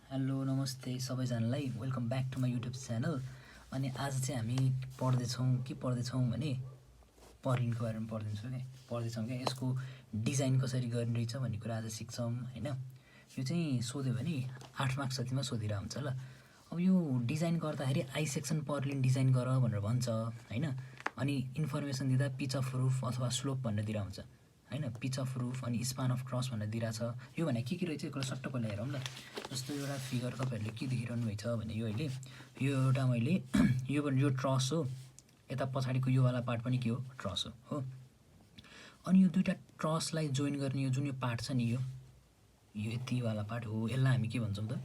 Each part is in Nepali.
हेलो नमस्ते सबैजनालाई welcome back to my YouTube channel. अनि आज चाहिँ हामी पढ्दैछौँ भने पर्लिनको बारेमा पढ्दैछौँ क्या यसको डिजाइन कसरी गर्ने रहेछ भन्ने कुरा आज सिक्छौँ होइन। यो चाहिँ सोध्यो भने 8 मार्क्स जतिमा सोधिरहेको हुन्छ ल। अब यो डिजाइन गर्दाखेरि आई सेक्सन पर्लिन डिजाइन गर भनेर भन्छ होइन। अनि इन्फर्मेसन दिँदा पिच अफ रुफ अथवा स्लोप भनेर दिइरहेको हुन्छ होइन। पिच अफ रुफ अनि स्पान अफ क्रस भनेर दिइरहेको छ। यो भने के रहेछ यसको सट्ट पहिला हेरौँ ल। जस्तो एउटा फिगर तपाईँहरूले के देखिरहनु भएको छ भने यो अहिले यो एउटा मैले यो ट्रस हो, यता पछाडिको योवाला पार्ट पनि के हो ट्रस हो। अनि यो दुईवटा ट्रसलाई जोइन गर्ने यो जुन यो पार्ट छ नि यो यतिवाला पार्ट हो, यसलाई हामी के भन्छौँ त?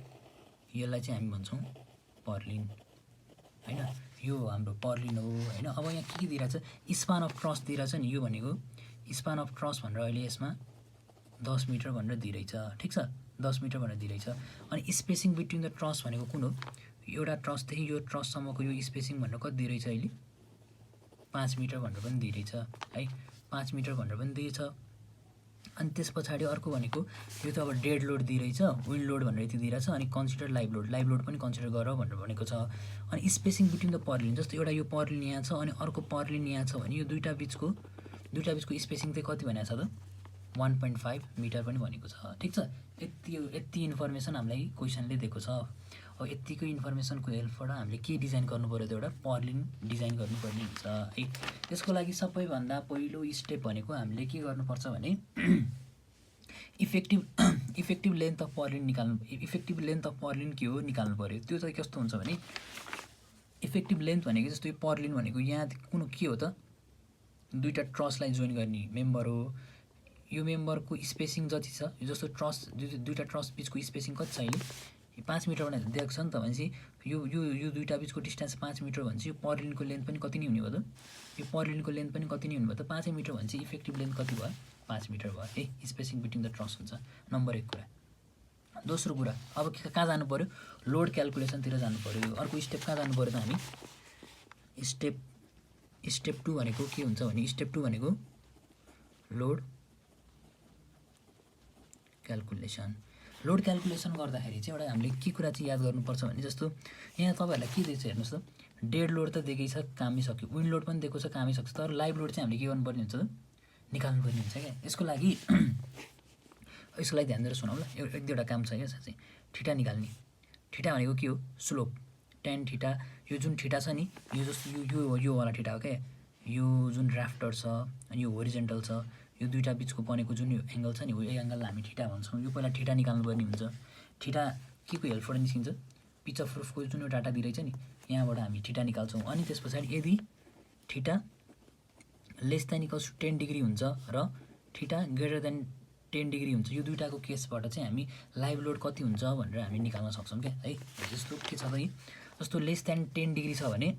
यसलाई चाहिँ हामी भन्छौँ पर्लिन होइन। यो हाम्रो पर्लिन हो होइन। अब यहाँ के दिइरहेछ? स्पान अफ क्रस दिइरहेछ नि। यो भनेको स्पान अफ क्रस भनेर अहिले यसमा 10 मिटर भनेर दिइरहेछ, ठिक छ, 10 मिटर भनेर दिइरहेछ। अनि स्पेसिङ बिट्विन द ट्रस भनेको कुन हो? एउटा ट्रसदेखि यो ट्रससम्मको यो स्पेसिङ भनेर कति दिइरहेछ अहिले? 5 मिटर भनेर पनि दिइरहेछ है, 5 मिटर भनेर पनि दिएछ। अनि त्यस पछाडि अर्को भनेको यो त अब डेड लोड दिइरहेछ, विन्ड लोड भनेर यति दिइरहेछ। अनि कन्सिडर लाइभ लोड पनि कन्सिडर गर भनेर भनेको छ। अनि स्पेसिङ बिट्विन द पर्लिन, जस्तो एउटा यो पर्लिन यहाँ छ अनि अर्को पर्लिन यहाँ छ भने यो दुईवटा बिचको स्पेसिङ चाहिँ कति भनेको छ त? 1.5 मिटर पनि भनेको छ, ठिक छ। यति इन्फर्मेसन हामीलाई क्वेसनले दिएको छ। अब यतिको इन्फर्मेसनको हेल्पबाट हामीले के डिजाइन गर्नु पऱ्यो त? एउटा पर्लिन डिजाइन गर्नुपर्ने हुन्छ है। त्यसको लागि सबैभन्दा पहिलो स्टेप भनेको हामीले के गर्नुपर्छ भने इफेक्टिभ लेन्थ अफ पर्लिन निकाल्नु। इफेक्टिभ लेन्थ अफ पर्लिन के हो निकाल्नु पऱ्यो। त्यो चाहिँ कस्तो हुन्छ भने इफेक्टिभ लेन्थ भनेको जस्तो यो पर्लिन भनेको यहाँ कुन के हो त? दुईवटा ट्रसलाई जोइन गर्ने मेम्बर हो। यो मेम्बरको स्पेसिङ जति छ, जस्तो ट्रस दुईवटा ट्रस बिचको स्पेसिङ कति छ अहिले? 5 मिटर भनेर दिएको छ नि त। भनेपछि यो दुईवटा बिचको डिस्टेन्स 5 मिटर भनेपछि यो पर्लिनको लेन्थ पनि कति नै हुने भयो त? यो पर्लिनको लेन्थ पनि कति नै हुने भयो त? 5 मिटर भनेपछि इफेक्टिभ लेन्थ कति भयो? 5 मिटर भयो है। स्पेसिङ बिट्विन द ट्रस हुन्छ, नम्बर 1 कुरा। दोस्रो कुरा, अब कहाँ जानु पऱ्यो? लोड क्यालकुलेसनतिर जानु पऱ्यो। अर्को स्टेप कहाँ जानु पऱ्यो त हामी? स्टेप 2 भनेको के हुन्छ भने स्टेप 2 भनेको लोड क्यालकुलेसन गर्दाखेरि चाहिँ एउटा हामीले के कुरा चाहिँ याद गर्नुपर्छ भने जस्तो यहाँ तपाईँहरूलाई के दिएको छ हेर्नुहोस् त। डेड लोड त दिएकै छ, कामै सक्यो। विन्ड लोड पनि दिएको छ, कामै सक्छ। तर लाइभ लोड चाहिँ हामीले के गर्नुपर्ने हुन्छ त? निकाल्नुपर्ने हुन्छ क्या। यसको लागि ध्यान दिएर सुनौँ ल। एक दुईवटा काम छ क्या चाहिँ ठिटा निकाल्ने। ठिटा भनेको के हो? स्लोप, टेन ठिटा। यो जुन ठिटा छ नि यो जस्तो योवाला ठिटा हो क्या। यो जुन राफ्टर छ अनि यो होरिजेन्टल छ, यो दुईवटा बिचको बनेको जुन यो एङ्गल छ नि, यो एङ्गललाई हामी ठिटा भन्छौँ। यो पहिला ठिटा निकाल्नुपर्ने हुन्छ। ठिटा के को हेल्पबाट निस्किन्छ? पिच अफ रुफको जुन यो डाटा दिइरहेछ नि, यहाँबाट हामी ठिटा निकाल्छौँ। अनि त्यस पछाडि यदि theta less than equals to 10 degree हुन्छ र ठिटा ग्रेटर देन 10 डिग्री हुन्छ, यो दुईवटाको केसबाट चाहिँ हामी लाइभ लोड कति हुन्छ भनेर हामी निकाल्न सक्छौँ क्या है। जस्तो के छ त? जस्तो लेस देन 10 डिग्री छ भने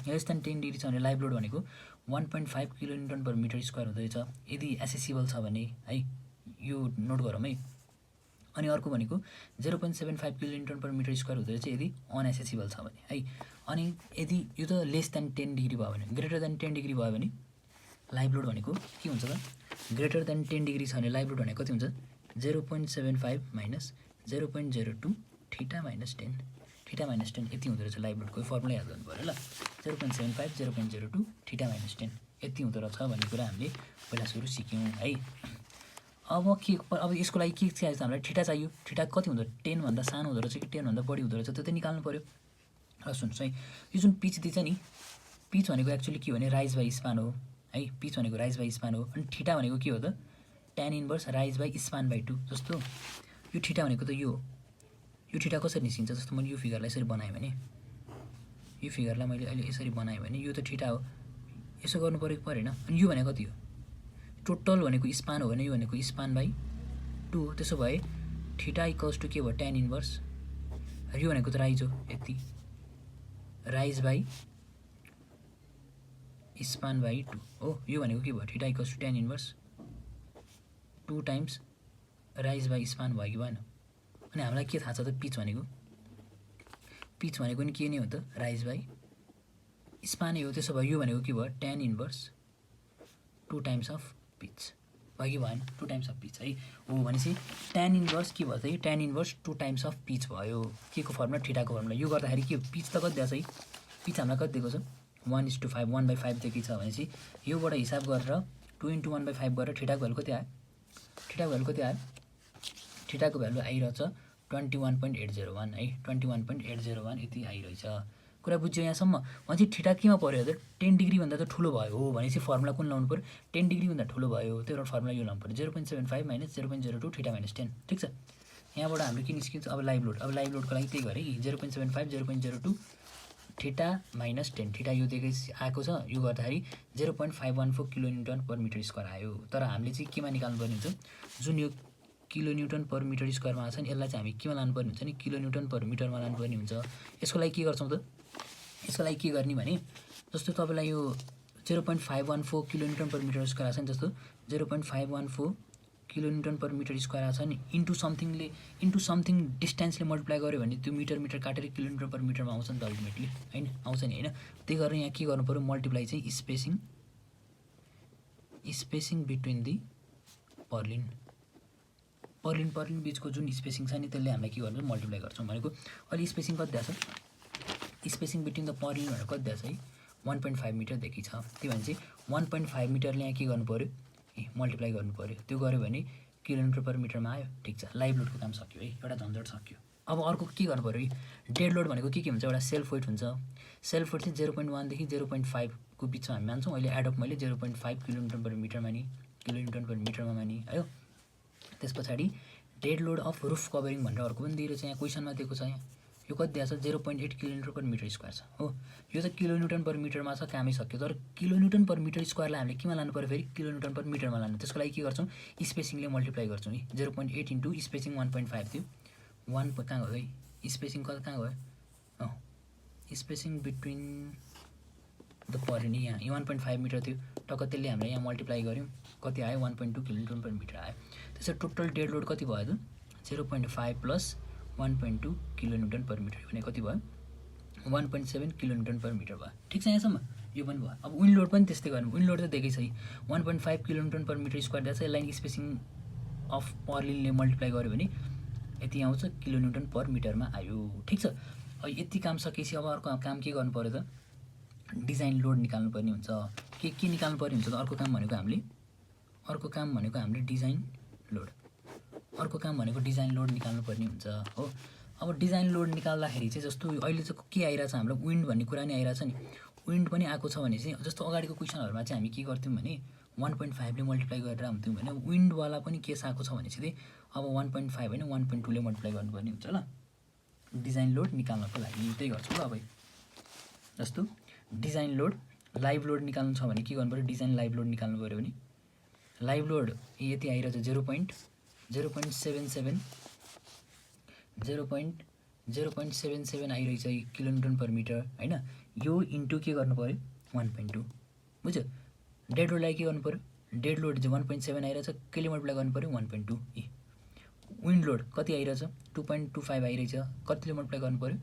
लेस देन 10 डिग्री छ भने लाइभ लोड भनेको 1.5 किलोन्युटन पर मिटर स्क्वायर हुँदो रहेछ, यदि एसेसिबल छ भने है। यो नोट गरौँ है। अनि अर्को भनेको 0.75 किलोन्युटन पर मिटर स्क्वायर हुँदो रहेछ यदि अनएसेसिबल छ भने है। अनि यदि यो त लेस देन 10 डिग्री भयो भने, ग्रेटर देन 10 डिग्री भयो भने लाइभ लोड भनेको के हुन्छ त? ग्रेटर देन 10 डिग्री छ भने लाइभ लोड भनेको कति हुन्छ? 0.75 माइनस 0.02 ठिटा माइनस 10, ठिटा माइनस 10 यति हुँदो रहेछ लाइभ लोडको। फर्मुला याद गर्नु पऱ्यो ल। 0.75 0.02 ठिटा माइनस 10 यति हुँदो रहेछ भन्ने कुरा हामीले पहिला सुरु सिक्यौँ है। अब यसको लागि के चाहिन्छ हामीलाई? ठिटा चाहियो। ठिटा कति हुँदो? 10 भन्दा सानो हुँदो रहेछ कि 10 भन्दा बढी हुँदो रहेछ, त्यो चाहिँ निकाल्नु पऱ्यो। र सुन्नुहोस् है, यो जुन पिच दिन्छ नि, पिच भनेको एक्चुअली के हो भने राइज बाई स्पान हो है। पिच भनेको राइज बाई स्पान हो। अनि ठिटा भनेको के हो त? tan inverse rise by span by 2। जस्तो यो ठिटा भनेको त यो ठिटा कसरी निस्किन्छ? जस्तो मैले यो फिगरलाई यसरी बनाएँ भने, यो फिगरलाई मैले अहिले यसरी बनाएँ भने यो त ठिटा हो। यसो गर्नु पऱ्यो कि परेन? अनि यो भनेको कति हो? टोटल भनेको स्पान हो भने यो भनेको स्पान बाई 2 हो। त्यसो भए ठिटा इक्वल्स टु के भयो? tan इन्भर्स, यो भनेको त राइज हो यति, राइज बाई स्पान बाई 2 हो। यो भनेको के भयो? Theta equals to tan inverse 2 times rise by span भयो कि भएन? अनि हामीलाई के थाहा छ त? पिच भनेको नि के नै हो त? राइज बाई स्पानै हो। त्यसो भए यो भनेको के भयो? tan inverse 2 times of pitch भयो कि भएन 2 टाइम्स अफ पिच है हो भनेपछि tan इन्भर्स के भयो त यो tan inverse 2 times of pitch भयो के को फर्मुला थीटाको फर्मुला यो गर्दाखेरि के पिच त कति दिएको छ है पिच हामीलाई कति दिएको छ 1:5 1/5 दिएको छ भनेपछि योबाट हिसाब गरेर 2 × 1/5 गरेर थीटाको भ्यालु कति आयो थीटाको भ्यालु आइरहेछ 21.801 है 21.801 यति आइरहेछ कुरा बुझ्यो यहाँसम्म भनेपछि थीटा केमा पर्यो त 10 डिग्रीभन्दा त ठुलो भयो हो भनेपछि फर्मुला कुन लाउनु पर्यो 10 डिग्रीभन्दा ठुलो भयो त्यही भएर फर्मुला यो लाउनु पर्यो 0.75 - 0.02 थीटा - 10 ठिक छ यहाँबाट हाम्रो के निस्किन्छ अब लाइभ लोडको लागि त्यही गरेँ 0.75 0.02 थीटा - 10 थीटा यो दिएकै आएको छ यो गर्दाखेरि 0.514 किलोन्युटन पर मिटर स्क्वायर आयो तर हामीले चाहिँ केमा निकाल्नुपर्ने हुन्छ जुन यो किलोन्युटन पर मिटर स्क्वायरमा आछ नि यसलाई चाहिँ हामी केमा लानुपर्ने हुन्छ नि किलोन्युटन पर मिटरमा लानुपर्ने हुन्छ यसको लागि के गर्छौँ त यसको लागि के गर्ने भने जस्तो तपाईँलाई यो 0.514 किलोन्युटन पर मिटर स्क्वायर आछ नि जस्तो 0.514 किलोन्युटन पर मिटर स्क्वायर आछ नि इन्टु समथिङ डिस्टेन्सले मल्टिप्लाई गर्यो भने त्यो मिटर काटेर किलोमिटर पर मिटरमा आउँछ नि त अल्टिमेटली हैन आउँछ नि हैन त्यही गरेर यहाँ के गर्नु पर्यो मल्टिप्लाई चाहिँ स्पेसिङ बिट्विन दि पर्लिन बिचको जुन स्पेसिङ छ नि त्यसले हामीलाई के गर्छ मल्टिप्लाई गर्छौँ भनेको अहिले स्पेसिङ कति दिएको छ स्पेसिङ बिट्विन द पर्लिन भनेर कति दिएको छ है 1.5 मिटर देखि छ त्यही भने चाहिँ 1.5 मिटरले यहाँ के गर्नु पर्यो मल्टिप्लाई गर्नु पर्यो त्यो गर्यो भने किलोमिटर पर मिटरमा आयो ठिक छ लाइभ लोडको काम सक्यो है एउटा झन्झट सक्यो अब अर्को के गर्नु पर्यो है डेड लोड भनेको के हुन्छ एउटा सेल्फ वेट हुन्छ सेल्फ वेट चाहिँ 0.1 देखि 0.5 को बिचमा हामी मान्छौँ अहिले एडअप मैले 0.5 किलोमिटर पर मिटरमा मानि है त्यस पछाडि dead load of roof covering भनेर अर्को पनि दिएको छ यहाँ क्वेसनमा दिएको छ यहाँ यो कति दिएको छ 0.8 किलोमिटर पर मिटर स्क्वायर छ हो यो त किलोन्युटन पर मिटरमा छ कामै सक्यो तर किलोन्युटन पर मिटर स्क्वायरलाई हामीले केमा लानु पर्यो फेरि किलोन्युटन पर मिटरमा लानु त्यसको लागि के गर्छौँ स्पेसिङले मल्टिप्लाई गर्छौँ है 0.8 इन्टु स्पेसिङ 1.5 थियो 1 कहाँ गयो है स्पेसिङ कहाँ गयो स्पेसिङ बिट्विन द पर्लिन यहाँ 1.5 मिटर थियो टक्क त्यसले हामीलाई यहाँ मल्टिप्लाई गऱ्यौँ कति आयो 1.2 किलोमिटर पर मिटर आयो त्यसरी टोटल डेड लोड कति भयो त 0.5 प्लस 1.2 किलोन्युटन पर मिटर भने कति भयो 1.7 किलोन्युटन पर मिटर भयो ठिक छ यहाँसम्म यो पनि भयो अब विन्ड लोड पनि त्यस्तै गर्नु विन्ड लोड त दिएकै छ 1.5 किलोन्युटन पर मिटर स्क्वायर दिएको छ यसलाई स्पेसिङ अफ पर्लिनले मल्टिप्लाई गर्यो भने यति आउँछ किलोन्युटन पर मिटरमा आयो ठिक छ अब यति काम सकेपछि अब अर्को काम के गर्नु पर्यो त डिजाइन लोड निकाल्नु पर्ने हुन्छ के निकाल्नु पर्ने हुन्छ त अर्को काम भनेको हामीले डिजाइन लोड निकाल्नु पर्ने हुन्छ हो अब डिजाइन लोड निकाल्दाखेरि चाहिँ जस्तो अहिले चाहिँ के आइरहेछ हाम्रो विन्ड भन्ने कुरा नि आइरहेछ नि विन्ड पनि आएको छ भने चाहिँ जस्तो अगाडिको क्वेसनहरुमा चाहिँ हामी के गर्थ्यौं भने 1.5 ले मल्टिप्लाई गरेर हुन्थ्यौं भने विन्ड वाला पनि केस आएको छ भने चाहिँ अब 1.5 हैन 1.2 ले मल्टिप्लाई गर्नुपर्ने हुन्छ ल डिजाइन लोड निकाल्नको लागि त्यही गर्छु ल अब जस्तो डिजाइन लोड लाइभ लोड निकाल्नु छ भने के गर्नु पर्यो डिजाइन लाइभ लोड निकाल्नु पर्यो भने लाइभ लोड यति आइरहेछ 0.77 आइरहेछ किलोन्युटन पर मिटर हैन यो इन्टु के गर्नु पर्यो 1.2 बुझ्यो डेड लोडलाई के गर्नु पर्यो डेड लोड चाहिँ 1.7 आइरहेछ केले मल्टिप्लाई गर्नु पर्यो 1.2 विन्ड लोड कति आइरहेछ 2.25 आइरहेछ कतिले मल्टिप्लाई गर्नु पर्यो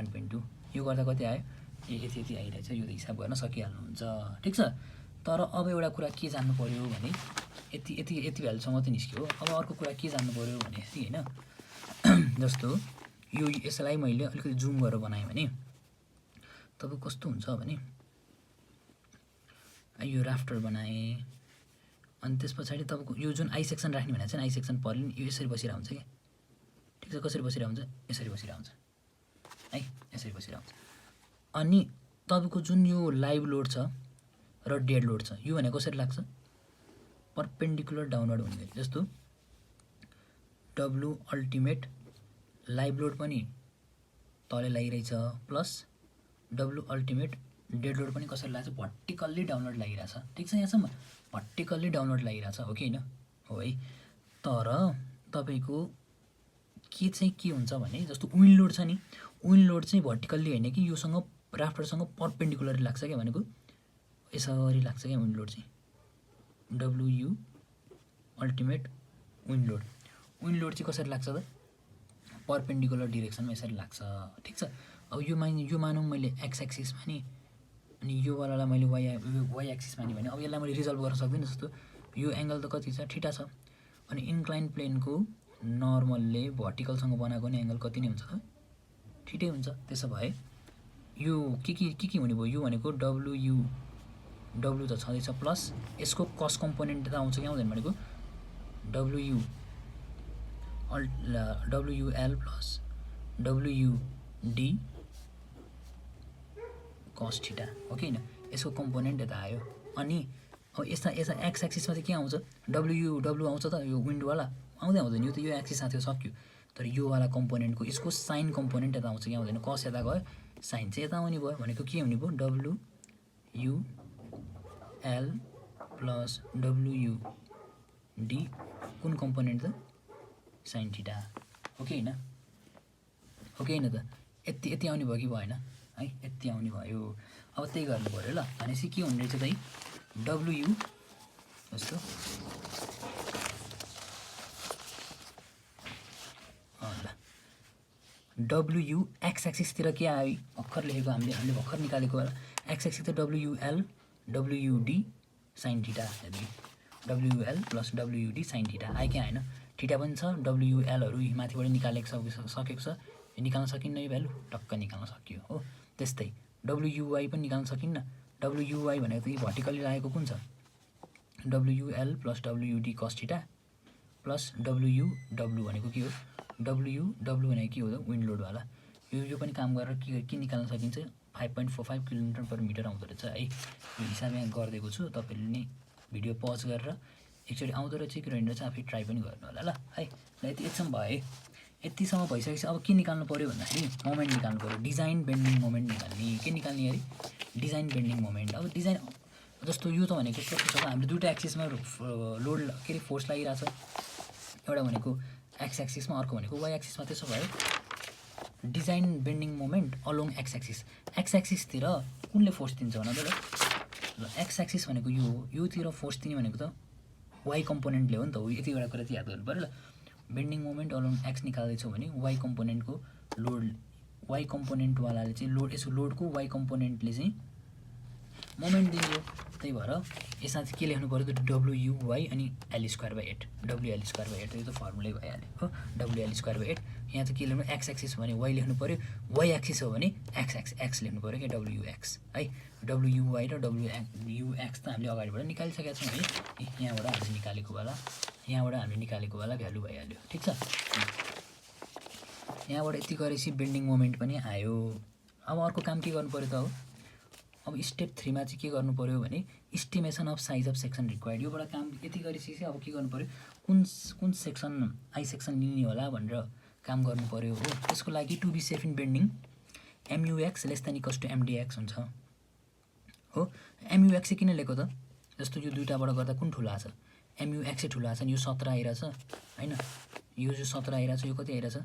1.2 यो गर्दा कति आयो यति आइरहेछ यो हिसाब गर्न सकिहाल्नुहुन्छ ठिक छ तर अब एउटा कुरा के जान्नु पर्यो भने यति भ्यालुसम्म त निस्क्यो अब अर्को कुरा के जान्नु पर्यो भने हैन जस्तो यो यसलाई मैले अलिकति जुम गरेर बनाएँ भने तपाईँ कस्तो हुन्छ भने यो राफ्टर बनाएँ अनि त्यसपछि तपाईको यो जुन आई सेक्सन राख्ने भने चाहिँ आई सेक्सन पर्लिन यो यसरी बसिरहेको हुन्छ के ठीक छ कसरी बसिरहेको हुन्छ यसरी बसिरहेको हुन्छ है यसरी बसिरहेको हुन्छ अनि तपाईको जुन यो लाइभ लोड छ र डेड लोड छ यो भने कसरी लाग्छ परपेन्डिकुलर डाउनवर्ड हुने जस्तो डब्लु अल्टिमेट लाइभ लोड पनि तले लागिरहेछ plus W ultimate dead load पनि कसरी लाग्छ भर्टिकल्ली डाउनवर्ड लागिरहेछ ठीक छ यहाँसम्म भर्टिकल्ली डाउनवर्ड लागिरहेछ हो कि हैन हो है तर तपाईको के चाहिँ के हुन्छ भने जस्तो विन्ड लोड छ नि विन्ड लोड चाहिँ भर्टिकल्ली हैन कि योसँग राफ्टरसँग परपेन्डिकुलर लाग्छ के भनेको यसरी लाग्छ के विन्ड लोड चाहिँ डब्लु अल्टिमेट विन्ड लोड चाहिँ कसरी लाग्छ त परपेन्डिकुलर डाइरेक्सनमा यसरी लाग्छ ठीक छ अब यो मानौँ मैले एक्स एक्सिसमा नि अनि यो वालालाई मैले वाइ एक्सिसमा नि भने अब यसलाई मैले रिजल्भ गर्न सक्दिनँ जस्तो यो एङ्गल त कति छ थीटा छ अनि इन्क्लाइन प्लेनको नर्मलले भर्टिकलसँग बनाएको नि एङ्गल कति नै हुन्छ त थीटै हुन्छ। त्यसो भए यो के हुने भयो यो भनेको डब्लुयु डब्लु त छँदैछ प्लस यसको कस कम्पोनेन्ट त आउँछ कि आउँदैन भनेको डब्लुयुएल प्लस डब्लुयुडी कस थीटा हो कि होइन यसको कम्पोनेन्ट यता आयो। अनि अब यस्ता एक्स एक्सिसमा चाहिँ के आउँछ डब्लु आउँछ त यो विन्डोवाला आउँदैन यो त यो एक्सिसमा थियो सक्यो। तर योवाला कम्पोनेन्टको यसको साइन कम्पोनेन्ट यता आउँछ कि आउँदैन कस यता गयो साइन चाहिँ यता आउने भयो भनेको के हुने भयो डब्लुयुएल प्लस डब्लुयुडी कुन कम्पोनेन्ट त साइन थीटा हो कि होइन त यति आउने भयो कि भएन है यति आउने भयो। अब त्यही गर्नु पऱ्यो ल भनेपछि के हुने रहेछ त डब्लुयु जस्तो ल डब्लुयु एक्स एक्सिसतिर के आयो अक्षर लेखेको हामीले भर्खर निकालेको एक्स एक्सिस त WUL WUD sine theta WUL plus WUD sine theta आयो कि आएन थीटा पनि छ डब्लुयुएलहरू माथिबाट सकेको छ निकाल्न सकिन्न यो भ्यालु टक्क निकाल्न सकियो हो। त्यस्तै डब्लुयुवाई पनि निकाल्न सकिन्न डब्लुयुवाई भनेको त यो भर्टिकली लागेको कुन छ डब्लुयुएल प्लस डब्लुयुडी कस थीटा प्लस डब्लुयु भनेको के हो डब्लु भनेको के हो त विन्ड लोडवाला यो पनि काम गरेर के निकाल्न सकिन्छ 5.45 किलोमिटर पर मिटर आउँदो रहेछ है। यो हिसाब यहाँ गरिदिएको छु तपाईँले नै भिडियो पज गरेर एकचोटि आउँदो रहेछ कि रहेन रहेछ आफै ट्राई पनि गर्नु होला ल है। यतिसम्म भयो यतिसम्म भइसकेपछि अब के निकाल्नु पऱ्यो भन्दाखेरि मोमेन्ट निकाल्नु पऱ्यो डिजाइन बेन्डिङ मोमेन्ट निकाल्ने के निकाल्ने अरे डिजाइन बेन्डिङ मोमेन्ट। अब डिजाइन जस्तो यो त भनेको कस्तो छ हामीले दुईवटा एक्सिसमा लोड के अरे फोर्स लागिरहेछ एउटा भनेको एक्स एक्सिसमा अर्को भनेको वाइ एक्सिसमा। त्यसो भए design bending moment along x एक्सिसतिर कुनले फोर्स दिन्छ भन त ल एक्स एक्सिस भनेको यो हो योतिर फोर्स दिने भनेको त वाइ कम्पोनेन्टले हो नि त हो यति एउटा कुरा चाहिँ याद गर्नु पऱ्यो ल बेन्डिङ मोमेन्ट अलोङ एक्स निकाल्दैछौँ भने वाइ कम्पोनेन्टको लोड वाइ कम्पोनेन्टवालाले चाहिँ यसको लोडको वाइ कम्पोनेन्टले चाहिँ मोमेन्ट दिन्छ। त्यही भएर यसमा चाहिँ के लेख्नु पऱ्यो त डब्लुयुवाई अनि L square by 8 WL square by 8 यो त फर्मुलै भइहाल्यो हो डब्लुएल स्क्वायर बाई 8 यहाँ चाहिँ के लेख्नु एक्स एक्सिस भने वाइ लेख्नु पऱ्यो वाइ एक्सिस हो भने एक्स लेख्नु पऱ्यो क्या डब्लुयुएक्स है डब्लुयुवाई र डब्लुयुएक्स त हामीले अगाडिबाट निकालिसकेका छौँ है यहाँबाट हामीले निकालेको वाला भ्यालु भइहाल्यो ठिक छ। यहाँबाट यति गरेपछि बेन्डिङ मोमेन्ट पनि आयो। अब अर्को काम के गर्नु पऱ्यो त हो अब स्टेप 3 मा चाहिँ के गर्नु पऱ्यो भने estimation of size of section required योबाट काम यति गरेपछि चाहिँ अब के गर्नु पऱ्यो कुन सेक्सन आई सेक्सन लिने होला भनेर काम गर्नु पऱ्यो हो। त्यसको लागि to be safe in bending MUX less than equals to MDX हुन्छ हो। एमयुएक्स चाहिँ किन लिएको त जस्तो यो दुईटाबाट गर्दा कुन ठुलो आछ एमयुएक्सै ठुलो आछ नि यो 17 आइरहेछ हैन यो जो 17 आइरहेछ यो कति आइरहेछ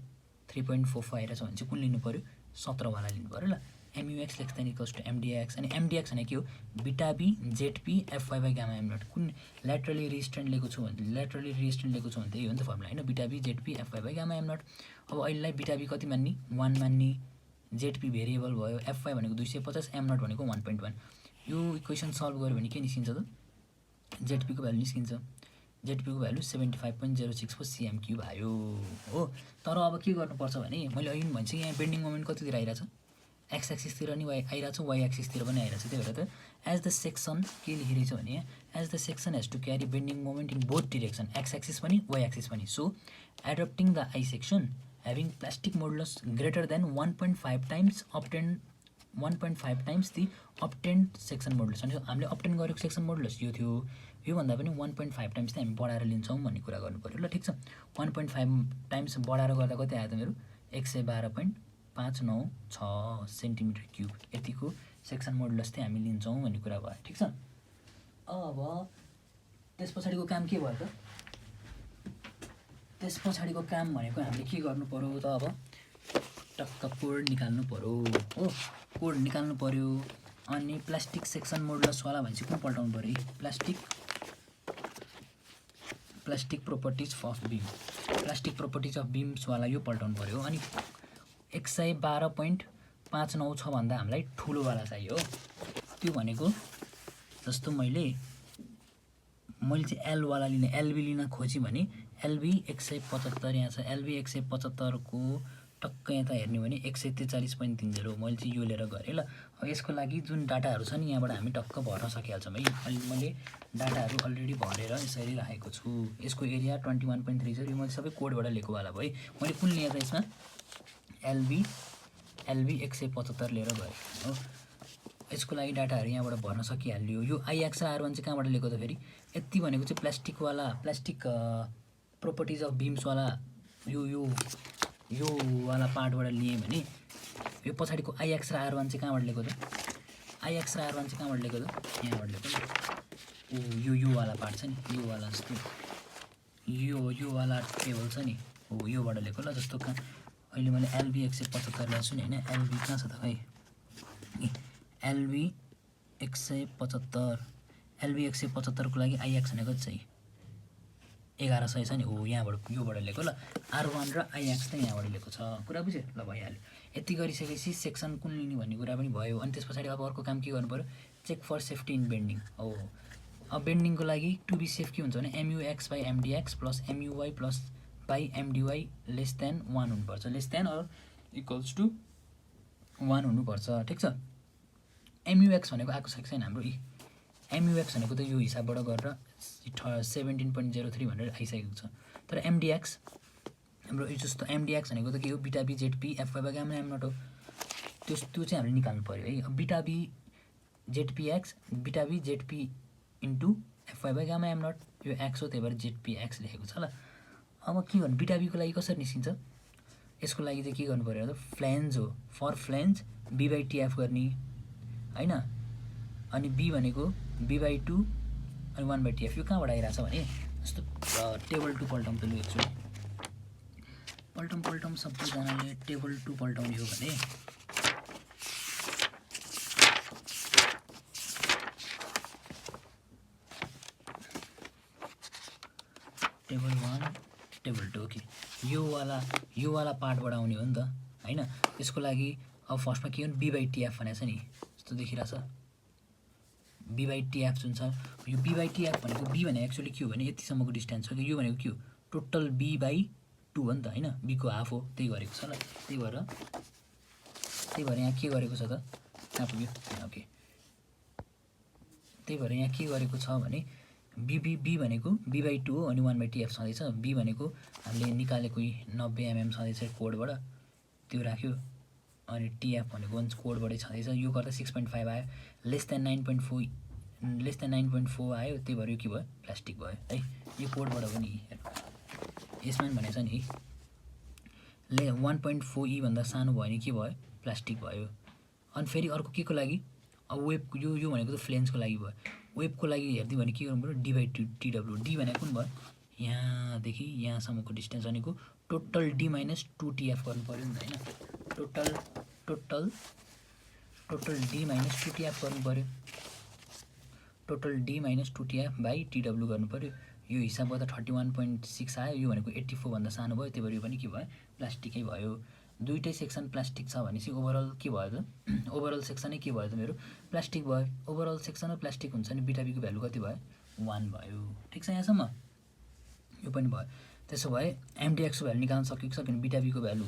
3.45 आइरहेछ भने चाहिँ कुन लिनु पऱ्यो 17 वाला लिनु पऱ्यो ल MUX less than equals to MDX अनि एमडिएक्स भने के हो beta b ZP FY by gamma M nought कुन ल्याटरली रेजिस्टेन्ट लिएको छु भने त्यही हो नि त फर्मुला हैन beta b ZP FY by gamma M nought. अब अहिलेलाई बिटा बी कति मान्ने 1 मान्ने जेडपी भेरिएबल भयो एफवाई भनेको 250 एम नट भनेको 1.1 यो इक्वेसन सल्भ गर्यो भने के निस्किन्छ त जेडपी को भ्यालु निस्किन्छ जेडपी को भ्यालु 75.06 को सीएम क्यूब आयो हो। तर अब के गर्नुपर्छ भने मैले अहिले पनि भन्छ यहाँ बेन्डिङ मोमेन्ट कतितिर आइरहेछ एक्स एक्सिसतिर नि आइरहेछ वाइ एक्सिसतिर पनि आइरहेछ। त्यही भएर त एज द सेक्सन के लेखिरहेछ भने as the section has to carry bending moment in both direction X axis पनि वाइ एक्सिस पनि so adapting the I section having plastic modulus greater than 1.5 times obtain 1.5 times the obtained section modulus अनि हामीले अप्टेन गरेको सेक्सन मोडुलस यो थियो योभन्दा पनि 1.5 टाइम्स चाहिँ हामी बढाएर लिन्छौँ भन्ने कुरा गर्नु पऱ्यो ल ठिक छ। 1.5 टाइम्स बढाएर गर्दा कति आयो त मेरो 112.596 सेन्टिमिटर क्युब यतिको सेक्सन मोडुलस चाहिँ हामी लिन्छौँ भन्ने कुरा भयो ठिक छ। अब त्यस पछाडिको काम के भयो त त्यस पछाडिको काम भनेको हामीले के गर्नु पर्यो त अब टक्क कोड निकाल्नु पर्यो हो कोड निकाल्नु पर्यो अनि प्लास्टिक सेक्सन मोडुलसवाला भनेपछि कुन पल्टाउनु पर्यो plastic properties of beam plastic properties of बीम्सवाला यो पल्टाउनु पर्यो अनि 112.596 भन्दा हामीलाई ठुलोवाला चाहियो हो त्यो भनेको जस्तो मैले मैले चाहिँ एलवाला लिन एलबी लिन खोजेँ भने एलबी 175 यहाँ छ। एलबी 175को टक्क यता हेर्ने भने 143.30 मैले चाहिँ यो लिएर गरेँ ल। अब यसको लागि जुन डाटाहरू छ नि यहाँबाट हामी टक्क भर्न सकिहाल्छौँ है। अहिले मैले डाटाहरू अलरेडी भरेर यसरी राखेको छु। यसको एरिया 21.30 यो मैले सबै कोडबाट लिएको वाला भयो। मैले कुन लिएँ त यसमा एलबी 175 लिएर गएँ हो। यसको लागि डाटाहरू यहाँबाट भर्न सकिहाल्यो। यो आइएक्स र आर1 चाहिँ कहाँबाट लिएको त फेरि यति भनेको चाहिँ प्लास्टिक प्रोपर्टिज अफ बिम्सवाला यो वाला पार्टबाट लिएँ भने यो पछाडिको आइएक्स र आर1 चाहिँ कहाँबाट लिएको त आइएक्स र आर1 चाहिँ कहाँबाट लिएको त यहाँबाट लिएको यो वाला पार्ट छ नि यो वाला जस्तो यो वाला टेबल छ नि हो योबाट लिएको ल। जस्तो कहाँ अहिले मैले एलबी 175 ल्याएको छु नि होइन। एलबी कहाँ छ त खै एलबी 175 को लागि आइएक्स भनेको चाहिँ 1100 छ नि हो यहाँबाट योबाट लिएको ल। आर1 र आइएक्स चाहिँ यहाँबाट लिएको छ। कुरा बुझ्यो ल भइहाल्यो। यति गरिसकेपछि सेक्सन कुन लिने भन्ने कुरा पनि भयो। अनि त्यस पछाडि अब अर्को काम के गर्नु पऱ्यो check for safety in bending हो। अब बेन्डिङको लागि टु बी सेफ के हुन्छ भने MUX by MDX plus MUY plus by MDY less than 1 हुनुपर्छ। Less than or equals to 1 हुनुपर्छ ठिक छ। MUX भनेको आएको छ छैन हाम्रो MUX भनेको त यो हिसाबबाट गरेर 17.03 भनेर आइसकेको छ। तर MDX हाम्रो जस्तो MDX भनेको त के हो beta b Z P F Y by gamma M nought हो। त्यो चाहिँ हामीले निकाल्नु पऱ्यो है। अब beta b Z P into F Y by gamma M nought यो एक्स हो त्यही भएर जेड पी एक्स लेखेको छ ल। अब के गर्नु बिटा बीको लागि कसरी निस्किन्छ यसको लागि चाहिँ के गर्नु पऱ्यो त फ्लेन्ज हो। फर फ्लेन्ज बी बाई टिएफ गर्ने होइन। अनि बी भनेको बी बाई 2 अनि 1 बाई टिएफ यो कहाँबाट आइरहेछ भने जस्तो टेबल 2 पल्टाउँ त लु एकचोटि पल्टाउँ सबैजनाले टेबल 2 पल्टाउने हो भने टेबल 1 टेबल 2 ओके यो वाला पार्टबाट आउने हो नि त होइन। यसको लागि अब फर्स्टमा के हो बी बाई टिएफ भनेको छ नि जस्तो देखिरहेछ बी बाई टिएफ जुन छ यो बी बाई टिएफ भनेको बी भनेको एक्चुअली के हो भने यतिसम्मको डिस्टेन्स हो कि यो भनेको के हो टोटल बी बाई 2 हो नि त होइन। बीको हाफ हो त्यही गरेको छ ल। त्यही भएर यहाँ के गरेको छ त कहाँ पुग्यो ओके। त्यही भएर यहाँ के गरेको छ भने बी भनेको बी बाई 2 हो अनि 1 बाई टिएफ छँदैछ। बी भनेको हामीले निकालेको 90 mm छँदैछ कोडबाट त्यो राख्यो अनि टिएफ भनेको कोडबाटै छँदैछ यो गर्दा 6.5 आयो लेस देन 9.4 आयो त्यही भएर यो के भयो प्लास्टिक भयो है। यो कोडबाट पनि यसमा पनि भनेको छ नि 1.4E भन्दा सानो भयो भने के भयो प्लास्टिक भयो। अनि फेरि अर्को के को लागि अब वेब यो भनेको त फ्लेन्सको लागि भयो। वेबको लागि हेर्दै भने के गर्नु पऱ्यो डी बाई टिडब्ल्यू डी भनेको कुन भयो यहाँदेखि यहाँसम्मको डिस्टेन्स भनेको टोटल डी माइनस 2TF गर्नु पऱ्यो नि त होइन। टोटल डी माइनस 2TF गर्नु पऱ्यो। Total D minus 2TF by TW गर्नु पऱ्यो। यो हिसाब गर्दा 31.6 आयो यो भनेको 84 भन्दा सानो भयो त्यही भएर यो पनि के भयो प्लास्टिकै भयो। दुईटै सेक्सन प्लास्टिक छ भनेपछि ओभरअल के भयो त ओभरअल सेक्सनै के भयो त मेरो प्लास्टिक भयो। ओभरअल सेक्सन प्लास्टिक हुन्छ नि बिटा बीको भ्यालु कति भयो 1 भयो ठिक छ यहाँसम्म यो पनि भयो। त्यसो भए एमडीएक्सको भ्यालु निकाल्न सकेको छ किन बिटा बीको भ्यालु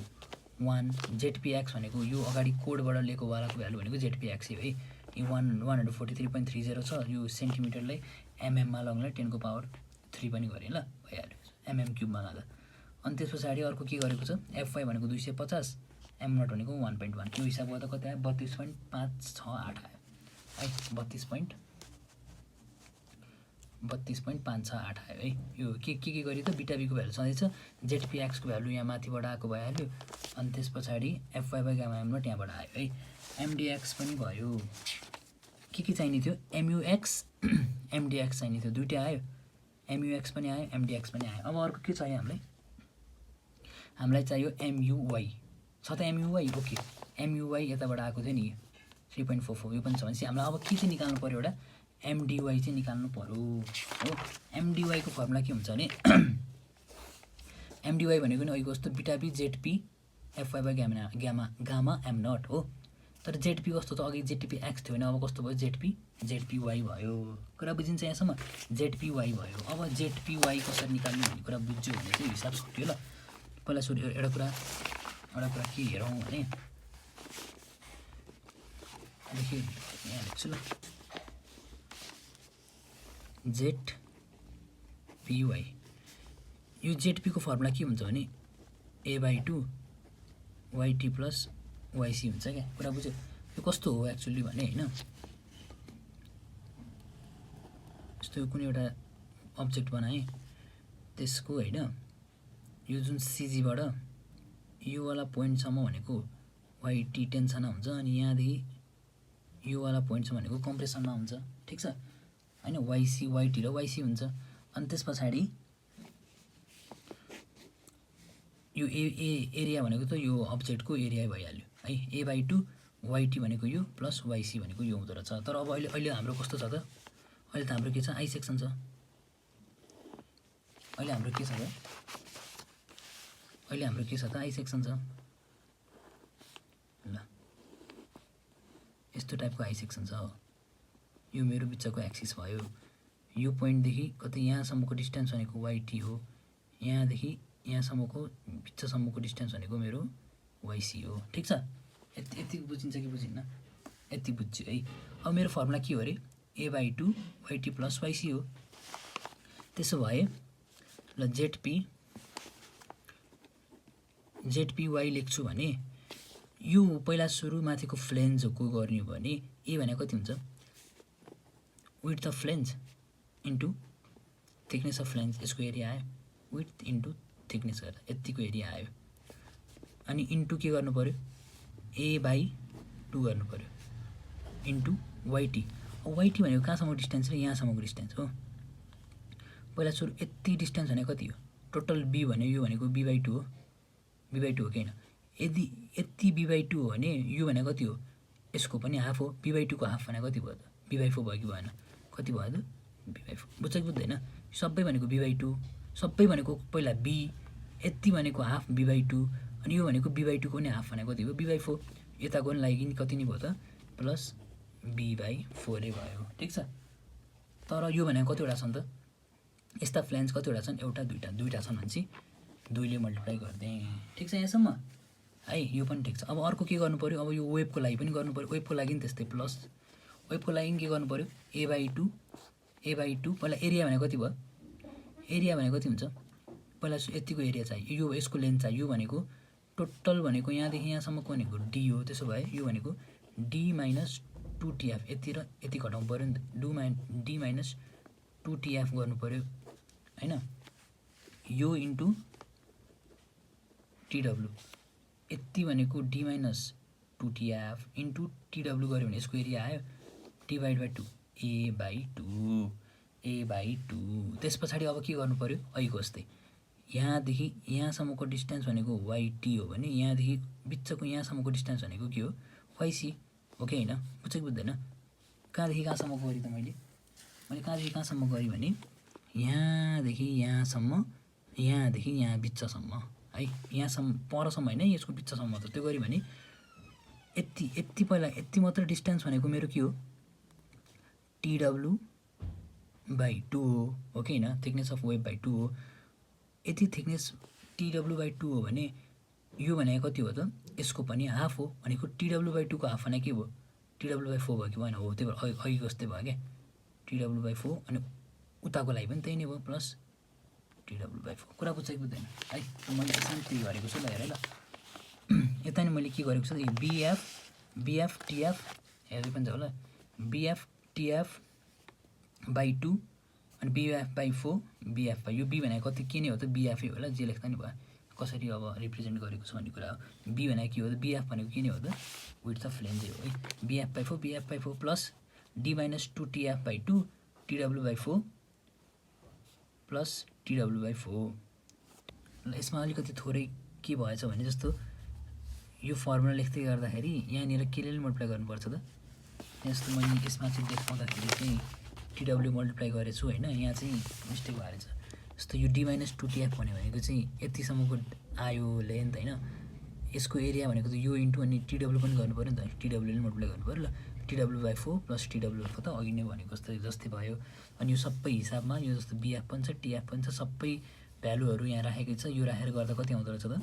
1 जेडपीएक्स भनेको यो अगाडि कोडबाट लिएको वालाको भ्यालु भनेको जेडपीएक्स है। यो 143.30 छ। यो सेन्टिमिटरलाई एमएममा लग्नलाई 10⁻³ पनि गरेँ ल भइहाल्यो एमएम क्युबमा लाँदा। अनि त्यस पछाडि अर्को के गरेको छ एफवाई भनेको 250 एम नट भनेको 1.1 यो हिसाब गर्दा कति आयो 32.568 आयो है 32.568 आयो है। यो के गरी त बिटा बीको भ्यालु छँदैछ जेडपीएक्सको भ्यालु यहाँ माथिबाट आएको भइहाल्यो। अनि त्यस पछाडि FY by gamma M nought यहाँबाट आयो है। एमडीएक्स पनि भयो के चाहिने थियो एमयुएक्स एमडीएक्स चाहिने थियो दुईटै आयो एमयुएक्स पनि आयो एमडीएक्स पनि आयो। अब अर्को के चाहियो हामीलाई चाहियो एमयुवाई छ त एमयुवाई ओके एमयुवाई यताबाट आएको थियो नि 3.44 यो पनि छ भनेपछि हामीलाई अब के चाहिँ निकाल्नु पर्यो एउटा एमडीवाई चाहिँ निकाल्नु पर्यो हो। एमडीवाईको फर्मुला के हुन्छ भने एमडीवाई भनेको नि अघिको जस्तो beta b ZP FY by gamma M nought हो। तर जेडपी कस्तो त अघि जेडपी एक्स थियो भने अब कस्तो भयो जेडपी वाई भयो। कुरा बुझिन्छ यहाँसम्म? जेडपी वाई भयो। अब जेडपी वाई कसरी निकाल्ने भन्ने कुरा बुझ्यो भने चाहिँ हिसाब सक्यो ल। पहिला सुरु एउटा कुरा के हेरौँ भने यहाँ लेख्छु ल, जेडपीवाई। यो जेडपीको फर्मुला के हुन्छ भने a/2 वाइटी प्लस वाइसी हुन्छ क्या। कुरा बुझ्यो? यो कस्तो हो एक्चुअली भने होइन, यस्तो कुनै एउटा अब्जेक्ट बनाएँ, त्यसको होइन यो जुन सिजीबाट योवाला पोइन्टसम्म भनेको वाइटी टेन्सनमा हुन्छ, अनि यहाँदेखि योवाला पोइन्टसम्म भनेको कम्प्रेसनमा हुन्छ। ठिक छ होइन? वाइसी वाइटी र वाइसी हुन्छ। अनि त्यस पछाडि यो एरिया भनेको त यो अब्जेक्टको एरिया भइहाल्यो है। a/2 वाइटी भनेको यो प्लस वाइसी भनेको यो हुँदो रहेछ। तर अब अहिले हाम्रो कस्तो छ त? अहिले त हाम्रो के छ? आई सेक्सन छ। अहिले हाम्रो के छ त? आई सेक्सन छ। ल यस्तो टाइपको आई सेक्सन छ। यो मेरो बिचको एक्सिस भयो। यो पोइन्टदेखि कतै यहाँसम्मको डिस्टेन्स भनेको वाइटी हो, यहाँदेखि यहाँसम्मको बिचसम्मको डिस्टेन्स भनेको मेरो वाइसी हो। ठिक छ? यति बुझिन्छ कि बुझिन्न? यति बुझ्यो है। अब मेरो फर्मुला के हो अरे? a/2 वाइटी प्लस वाइसी हो। त्यसो भए ल जेडपी वाई लेख्छु भने यो पहिला सुरु माथिको फ्लेन्जको गर्ने हो भने ए भनेको कति हुन्छ? Width of flange into thickness of flange, यसको एरिया आयो। विड्थ इन्टु थिकनेस गर्दा यतिको एरिया आयो। अनि इन्टु के गर्नु पऱ्यो? a/2 गर्नु पऱ्यो इन्टु वाइटी। वाइटी भनेको कहाँसम्मको डिस्टेन्स र यहाँसम्मको डिस्टेन्स हो। पहिला सुरु यति डिस्टेन्स भनेको कति हो? टोटल बी भने यो भनेको b/2 हो। b/2 हो कि होइन? यदि यति b/2 हो भने यो भनेको कति हो? यसको पनि हाफ हो। b/2 को हाफ भनेको कति भयो त? b/4 भयो कि भएन? कति भयो त? b/4। बुझ्छ कि बुझ्दैन? सबै भनेको b/2, सबै भनेको पहिला b, यति भनेको हाफ b/2, अनि यो भनेको b/2 को पनि हाफ भनेको कति भयो? b/4। यता गर्नु लागि कति नै भयो त? प्लस b/4 भयो। ठिक छ? तर यो भनेको कतिवटा छन् त? यस्ता फ्लेन्ज कतिवटा छन्? एउटा दुईवटा छन् भनेपछि 2 ले मल्टिप्लाई गरिदिएँ। ठिक छ यहाँसम्म है? यो पनि ठिक छ। अब अर्को के गर्नु पऱ्यो? अब यो वेभको लागि पनि गर्नु पऱ्यो। वेभको लागि पनि त्यस्तै प्लस, वेभको लागि के गर्नु पऱ्यो? a/2 पहिला एरिया भनेको कति भयो? एरिया भनेको कति हुन्छ? पहिला यतिको एरिया चाहियो, यो यसको लेन्थ चाहियो। यो भनेको टोटल भनेको यहाँदेखि यहाँसम्मको भनेको डी हो। त्यसो भए यो भनेको डी माइनस 2tf, यति र यति घटाउनु पऱ्यो नि त। डी माइनस 2tf गर्नु पऱ्यो होइन? यो इन्टु टिडब्लु, यति भनेको डी माइनस 2tf इन्टु टिडब्लु गऱ्यो भने यसको एरिया आयो d/2 a/2। त्यस पछाडि अब के गर्नु पऱ्यो? अहिलेको जस्तै यहाँदेखि यहाँसम्मको डिस्टेन्स भनेको वाइटी हो भने यहाँदेखि बिचको यहाँसम्मको डिस्टेन्स भनेको के हो? वाइसी हो कि होइन? बुझ्छ कि बुझ्दैन? कहाँदेखि कहाँसम्म गरेँ त मैले कहाँदेखि कहाँसम्म गरेँ भने यहाँदेखि यहाँसम्म, यहाँदेखि यहाँ बिचसम्म है। यहाँसम्म परसम्म होइन, यसको बिचसम्म त त्यो गरेँ भने यति पहिला यति मात्र डिस्टेन्स भनेको मेरो के हो? tw/2 हो कि होइन? थिकनेस अफ वेभ/2 हो। यति थिकनेस tw/2 हो भने यो भनेको कति हो त? यसको पनि हाफ हो भनेको tw/2 को हाफ भनेको के भयो? tw/4 भयो कि भएन? हो, त्यही भएर अघिको जस्तै भयो क्या, tw/4। अनि उताको लागि पनि त्यही नै भयो, प्लस tw/4। कुरा बुझ्छ कि बुझ्दैन है? मैले यसमा त्यही गरेको छु। ल हेर ल, यता नि मैले के गरेको छु? bf/tf हेर्दै पनि जाऊ ल, bf/tf/2 अनि bf/4 bf/, यो b भनेको कति के नै हो त? bf हो ल, जे लेख्दा नि भयो। कसरी अब रिप्रेजेन्ट गरेको छु भन्ने कुरा हो। b भनेको के हो त? bf भनेको के नै हो त? विड्थ अफ फ्लेन्जै हो है। bf/4 plus d minus 2tf/2 tw/4 plus tw/4। ल यसमा अलिकति थोरै के भएछ भने जस्तो यो फर्मुला लेख्दै गर्दाखेरि यहाँनिर केले मल्टिप्लाई गर्नुपर्छ त? यस्तो मैले यसमा चाहिँ देखाउँदाखेरि चाहिँ tw मल्टिप्लाई गरेछु होइन, यहाँ चाहिँ मिस्टेक भएर छ। जस्तो यो d माइनस 2tf भनेको चाहिँ यतिसम्मको आयो लेन्थ होइन, यसको एरिया भनेको त यो इन्टु अनि टिडब्ल्यू पनि गर्नु पऱ्यो नि त, टिडब्ल्यूले मोटिप्लाई गर्नु पऱ्यो ल, टिडब्ल्यू/4 प्लस टिडब्ल्यूको त अघि नै भनेको जस्तै भयो। अनि यो सबै हिसाबमा यो जस्तो बिएफ पनि छ टिएफ पनि छ, सबै भ्यालुहरू यहाँ राखेकै छ। यो राखेर गर्दा कति आउँदो रहेछ त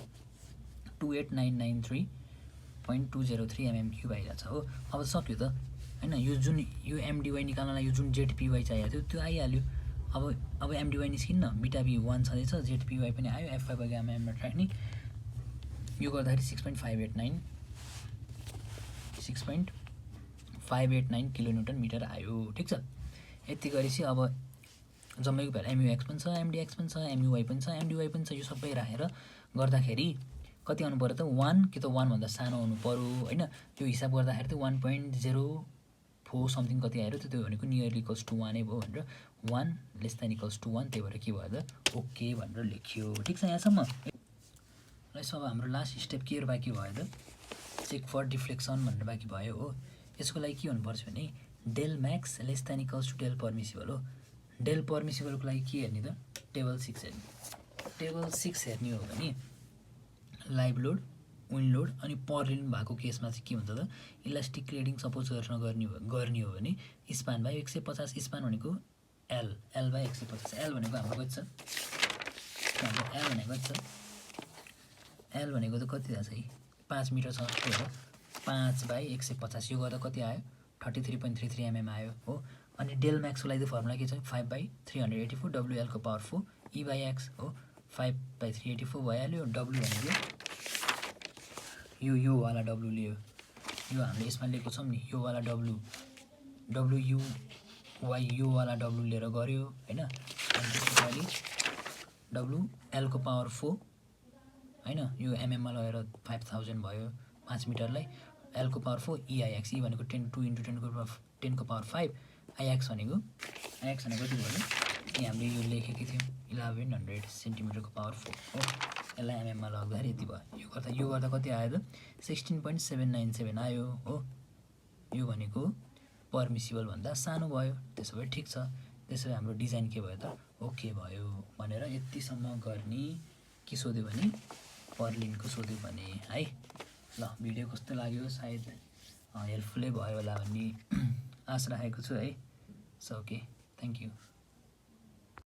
28993.203 mm³ आइरहेछ हो। अब सक्यो त होइन। यो जुन यो एमडिवाई निकाल्नलाई यो जुन जेडपिवाई चाहिएको थियो त्यो आइहाल्यो। अब एमडिवाई निस्किन्न, बिटा बी 1 छँदैछ, जेडपिवाई पनि आयो, F5 गामा एममा राख्ने। यो गर्दाखेरि 6.589 किलोन्युटन मिटर आयो। ठिक छ। यति गरेपछि अब जम्मैको भ्यालु एमयुएक्स पनि छ, एमडिएक्स पनि छ, एमयुवाई पनि छ, एमडिवाई पनि छ। यो सबै राखेर गर्दाखेरि कति आउनु पऱ्यो त 1 कि त 1 भन्दा सानो आउनु पऱ्यो होइन। यो हिसाब गर्दाखेरि त 1.04 समथिङ कति आएर त्यो भनेको नियरली इक्वल्स टु 1 नै भयो भनेर 1 लेस देन इक्वल्स टु 1, त्यही भएर के भयो त ओके भनेर लेख्यो। ठिक छ यहाँसम्म। र यसमा अब हाम्रो लास्ट स्टेप के बाँकी भयो त चेक फर डिफ्लेक्सन भनेर बाँकी भयो हो। यसको लागि के हुनुपर्छ भने del max less than equals to del permissible हो। डेल पर्मिसिबलको लागि के हेर्ने त टेबल 6 हेर्ने। टेबल 6 हेर्ने हो भने लाइभ लोड, विन्ड लोड अनि पर्लिन भएको केसमा चाहिँ के हुन्छ त इलास्टिक क्लेडिङ सपोज गर्ने हो भने स्पान बाई 150, स्पान भनेको एल बाई 150। एल भनेको हाम्रो कति छ, हाम्रो एल भनेको त कति थाहा छ है 5 मिटर छ, त्यही हो 5 बाई 150। यो गर्दा कति आयो 33.33 mm आयो हो। अनि डेल म्याक्सको लागि त फर्मुला के छ 5/384 डब्लुएलको पावर 4 E/x हो। 5/384 भइहाल्यो। डब्लु भनेको यो वाला डब्लु लियो, यो हामीले यसमा लिएको छौँ नि यो वाला डब्लुयुवाई यो वाला डब्लु लिएर गऱ्यो होइन। अनि त्यसपछि डब्लुएलको पावर 4 होइन, यो एमएममा लगेर 5000 भयो 5 मिटरलाई। एलको पावर 4 EIX, ई भनेको 2 × 10 को पावर 5, आइएक्स भनेको कति भयो यहाँ हामीले यो लेखेकै थियौँ 1100 सेन्टिमिटरको पावर 4 हो। यसलाई एमएममा लग्दाखेरि यति भयो। यो गर्दा कति आयो त 16.797 आयो हो। यो भनेको पर्मिसिबल भन्दा सानो भयो। त्यसो भए ठिक छ, त्यसो भए हाम्रो डिजाइन के भयो त ओके भयो भनेर यतिसम्म गर्ने। के सोध्यो भने पर्लिनको सोध्यो भने है। ल भिडियो कस्तो लाग्यो, सायद हेल्पफुलै भयो होला भन्ने आशा राखेको छु है। So okay, thank you.